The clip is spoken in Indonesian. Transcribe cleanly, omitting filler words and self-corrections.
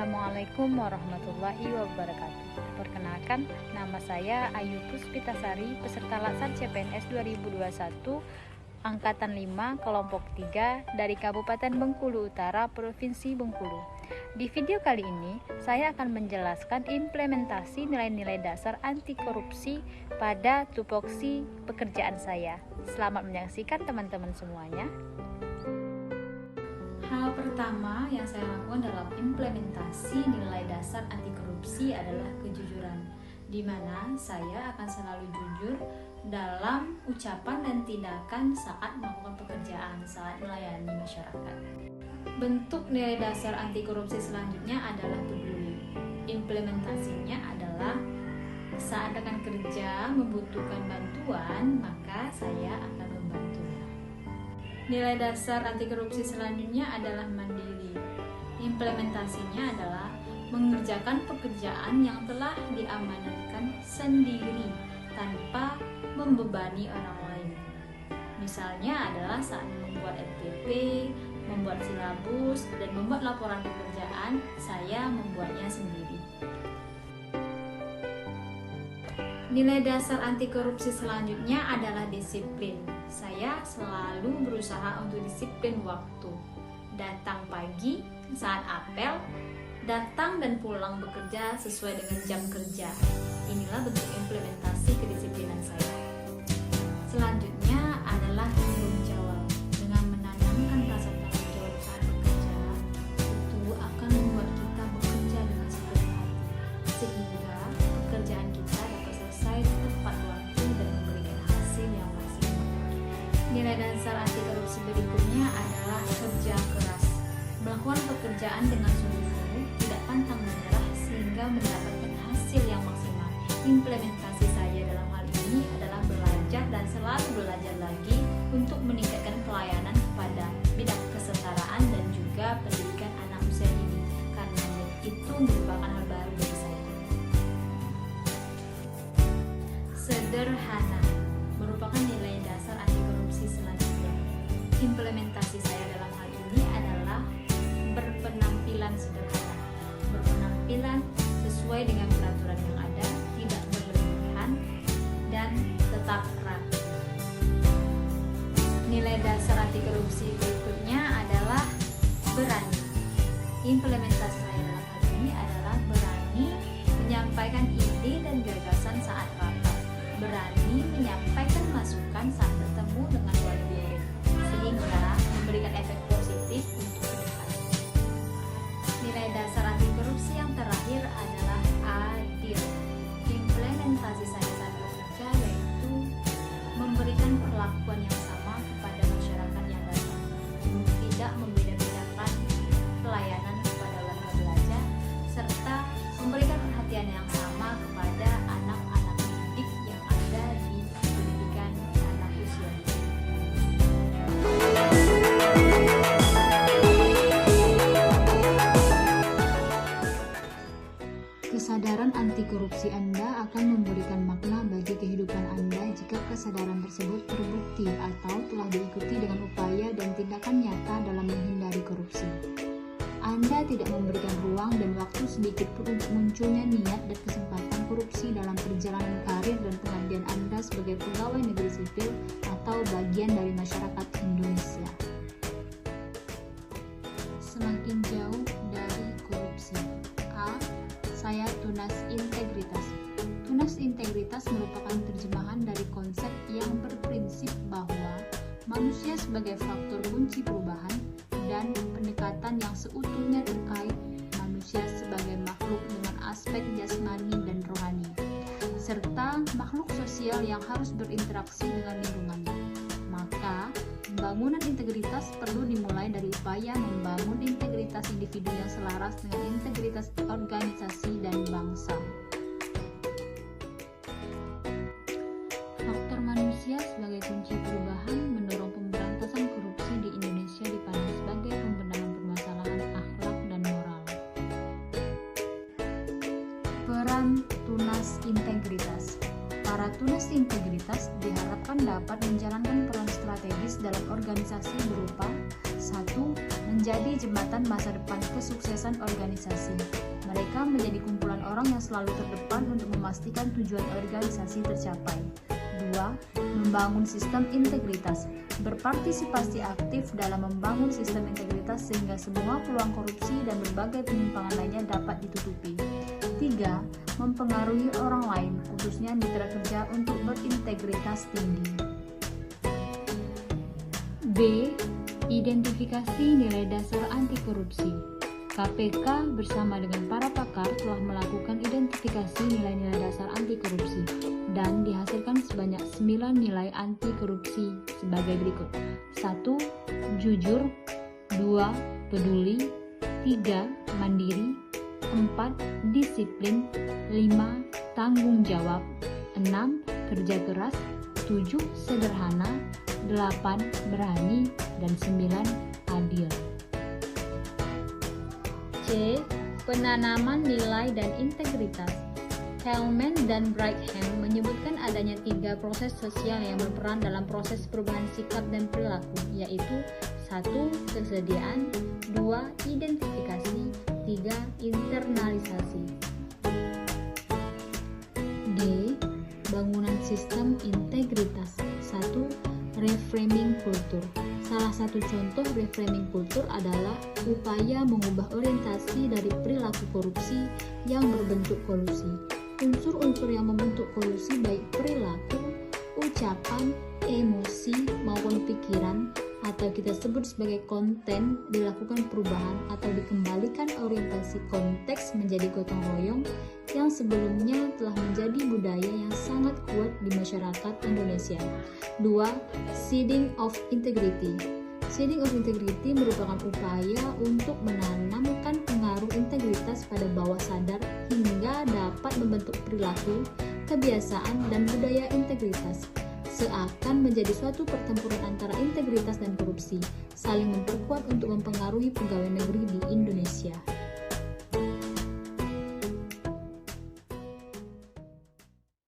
Assalamualaikum warahmatullahi wabarakatuh. Perkenalkan, nama saya Ayu Puspitasari, peserta Latsar CPNS 2021 Angkatan 5 Kelompok 3 dari Kabupaten Bengkulu Utara, Provinsi Bengkulu. Di video kali ini, saya akan menjelaskan implementasi nilai-nilai dasar anti korupsi pada tupoksi pekerjaan saya. Selamat menyaksikan teman-teman semuanya. Hal pertama yang saya lakukan dalam implementasi nilai dasar anti korupsi adalah kejujuran, di mana saya akan selalu jujur dalam ucapan dan tindakan saat melakukan pekerjaan, saat melayani masyarakat. Bentuk nilai dasar anti korupsi selanjutnya adalah peduli. Implementasinya adalah saat rekan kerja membutuhkan bantuan, maka saya akan membantunya. Nilai dasar anti korupsi selanjutnya adalah mandiri. Implementasinya adalah mengerjakan pekerjaan yang telah diamanatkan sendiri tanpa membebani orang lain. Misalnya adalah saat membuat FTP, membuat silabus, dan membuat laporan pekerjaan, saya membuatnya sendiri. Nilai dasar anti korupsi selanjutnya adalah disiplin. Saya selalu berusaha untuk disiplin waktu. Datang pagi saat apel, datang dan pulang bekerja sesuai dengan jam kerja. Inilah bentuk implementasi kedisiplinan saya. Selanjutnya adalah tanggung jawab. Dengan menanamkan rasa tanggung jawab saat bekerja, itu akan membuat kita bekerja dengan sepenuh hati, sehingga pekerjaan kita dapat selesai tepat waktu dan memberikan hasil yang maksimal. Nilai dasar anti korupsi berikutnya adalah kerja keras. Melakukan pekerjaan dengan sungguh-sungguh, tidak pantang menyerah sehingga mendapatkan hasil yang maksimal. Implementasi saya dalam hal ini adalah belajar dan selalu belajar lagi untuk meningkatkan pelayanan kepada bidang kesetaraan dan juga pendidikan anak usia dini, karena itu merupakan hal baru bagi saya. Sederhana merupakan nilai dasar anti korupsi selanjutnya. Implementasi saya dalam hal ini adalah berpenampilan sederhana, berpenampilan sesuai dengan peraturan yang ada, tidak berlebihan, dan tetap rapi. Nilai dasar anti korupsi berikutnya adalah berani. Implementasi saya dalam hal ini adalah berani menyampaikan ide dan gagasan saat rapat, berani menyampaikan masukan saat bertemu dengan wali murid, sehingga memberikan efek positif untuk ke depan. Nilai dasar anti korupsi yang terakhir adalah adil. Implementasi saya saat bekerja yaitu memberikan perlakuan yang sama kepada masyarakat yang datang, tidak membeda-bedakan pelayanan kepada warga belajar, serta memberikan perhatian yang sama kepada anak-anak didik yang ada di pendidikan anak usia dini. Kesadaran anti korupsi Anda akan memberikan makna bagi kehidupan Anda jika kesadaran tersebut terbukti atau telah diikuti dengan upaya dan tindakan nyata dalam menghindari korupsi. Anda tidak memberikan ruang dan waktu sedikit pun untuk munculnya niat dan kesempatan korupsi dalam perjalanan karir dan pengabdian Anda sebagai pegawai negeri sipil atau bagian dari masyarakat Indonesia. Semakin jauh dari korupsi. A. Saya tunas integritas. Tunas integritas merupakan terjemahan dari konsep yang berprinsip bahwa manusia sebagai faktor kunci perubahan dan pendekatan yang seutuhnya terkait manusia sebagai makhluk dengan aspek jasmani dan rohani, serta makhluk sosial yang harus berinteraksi dengan lingkungannya. Maka, pembangunan integritas perlu dimulai dari upaya membangun integritas individu yang selaras dengan integritas organisasi dan bangsa. Faktor manusia sebagai kunci perubahan mendorong pemberantasan korupsi di Indonesia dipandang sebagai pembenahan permasalahan akhlak dan moral. Peran tunas integritas. Para tunas integritas diharapkan diharapkan dapat menjalankan peran strategis dalam organisasi berupa 1. Menjadi jembatan masa depan kesuksesan organisasi. Mereka menjadi kumpulan orang yang selalu terdepan untuk memastikan tujuan organisasi tercapai. 2. Membangun sistem integritas. Berpartisipasi aktif dalam membangun sistem integritas sehingga semua peluang korupsi dan berbagai penyimpangan lainnya dapat ditutupi. 3. Mempengaruhi orang lain, khususnya mitra kerja untuk berintegritas tinggi. B. Identifikasi nilai dasar anti korupsi. KPK bersama dengan para pakar telah melakukan identifikasi nilai-nilai dasar anti korupsi dan dihasilkan sebanyak 9 nilai anti korupsi sebagai berikut. 1. Jujur. 2. Peduli. 3. Mandiri. 4. Disiplin. 5. Tanggung jawab. 6. Kerja keras. 7. Sederhana. 8. Berani. Dan 9. Adil. C. Penanaman nilai dan integritas. Hellman dan Brightham menyebutkan adanya 3 proses sosial yang berperan dalam proses perubahan sikap dan perilaku, yaitu 1. Kesediaan, 2. Identifikasi, 3. Internalisasi. D. Bangunan sistem integritas. 1. Reframing kultur. Salah satu contoh reframing kultur adalah upaya mengubah orientasi dari perilaku korupsi yang berbentuk kolusi. Unsur-unsur yang membentuk kolusi baik perilaku, ucapan, emosi, maupun pikiran atau kita sebut sebagai konten dilakukan perubahan atau dikembalikan orientasi konteks menjadi gotong royong yang sebelumnya telah menjadi budaya yang sangat kuat di masyarakat Indonesia. 2. Seeding of integrity. Seeding of integrity merupakan upaya untuk menanamkan pengaruh integritas pada bawah sadar hingga dapat membentuk perilaku, kebiasaan, dan budaya integritas. Seakan menjadi suatu pertempuran antara integritas dan korupsi, saling memperkuat untuk mempengaruhi pegawai negeri di Indonesia.